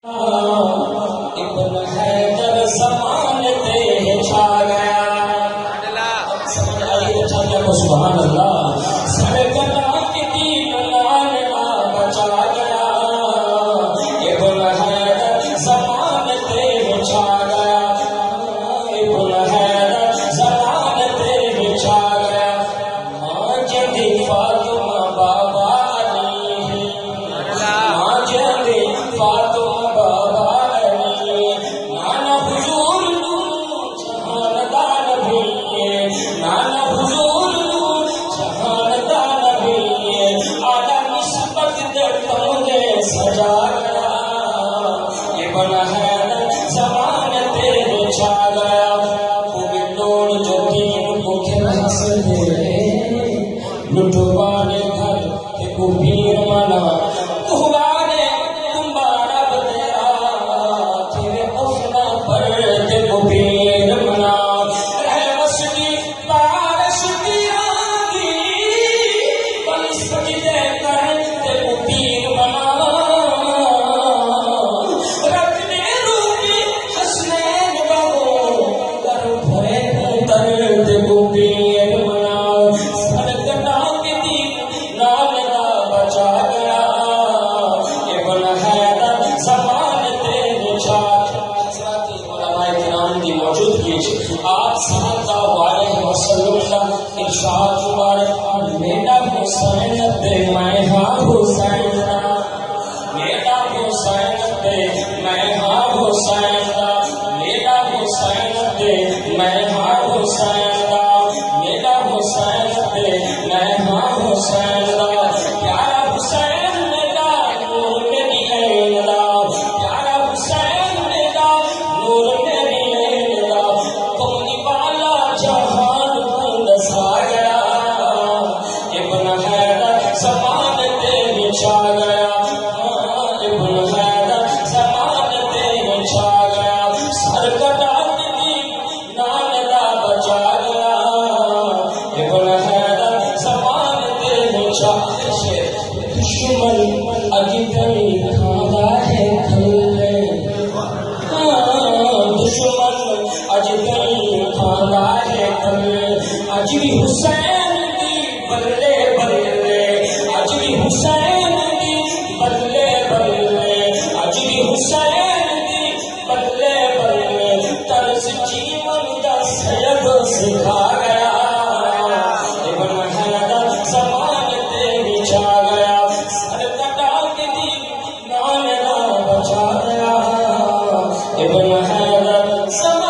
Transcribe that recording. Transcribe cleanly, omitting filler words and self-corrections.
ابن حیدر زمان تے چھا گیا. سمجھ آئی چھا گیا تو سبحان اللہ. سرکنا کی دین نانا بچا گیا. ابن حیدر زمان تے چھا گیا. ابن حیدر زمان تے چھا گیا. ماں جدی فاطمہ بابا علی. ماں جدی فاطمہ لٹوانے گھر تے کو پیر منا تہوانے تمہارا بدیا تیرے افنا پر تے کو پیر منا رحمت کی بارش کی آگی بل سجدے کر تے کو پیر منا رب نے روحی حسنین بابو در بھرے تر تے کو پیر منا. آپ صلی اللہ علیہ وسلم کا ارشاد مبارک میرا حسین تے میں ہاں حسین دا. میرا حسین تے میں ہاں حسین دا. میرا حسین تے میں ہاں حسین دا. میرا حسین تے میں ہاں حسین دا. پیارا حسین میرا نور میری عین دا. پیارا حسین میرا نور میری عین دا. کملی والا جہان بندسا گیا. ابن حیدر زمان تے چھا گیا. ابن حیدر زمان تے چھا گیا. سر کٹا دی نان دا بچا گیا. ابن حیدر زمان تے چھا گیا. دشمن اجدری کھانا ہے کھلے. دشمن اجدری کھانا ہے کھلے. اج بھی حسین دی بلے بلے. اج بھی حسین دی بلے بلے. اج بھی حسین دی بلے بلے. طرز جیون دا سید سکھا گیا. ابن حیدر زمان تے چھا گیا. سر کٹا کے دی نان دا بچا گیا. ابن حیدر زمان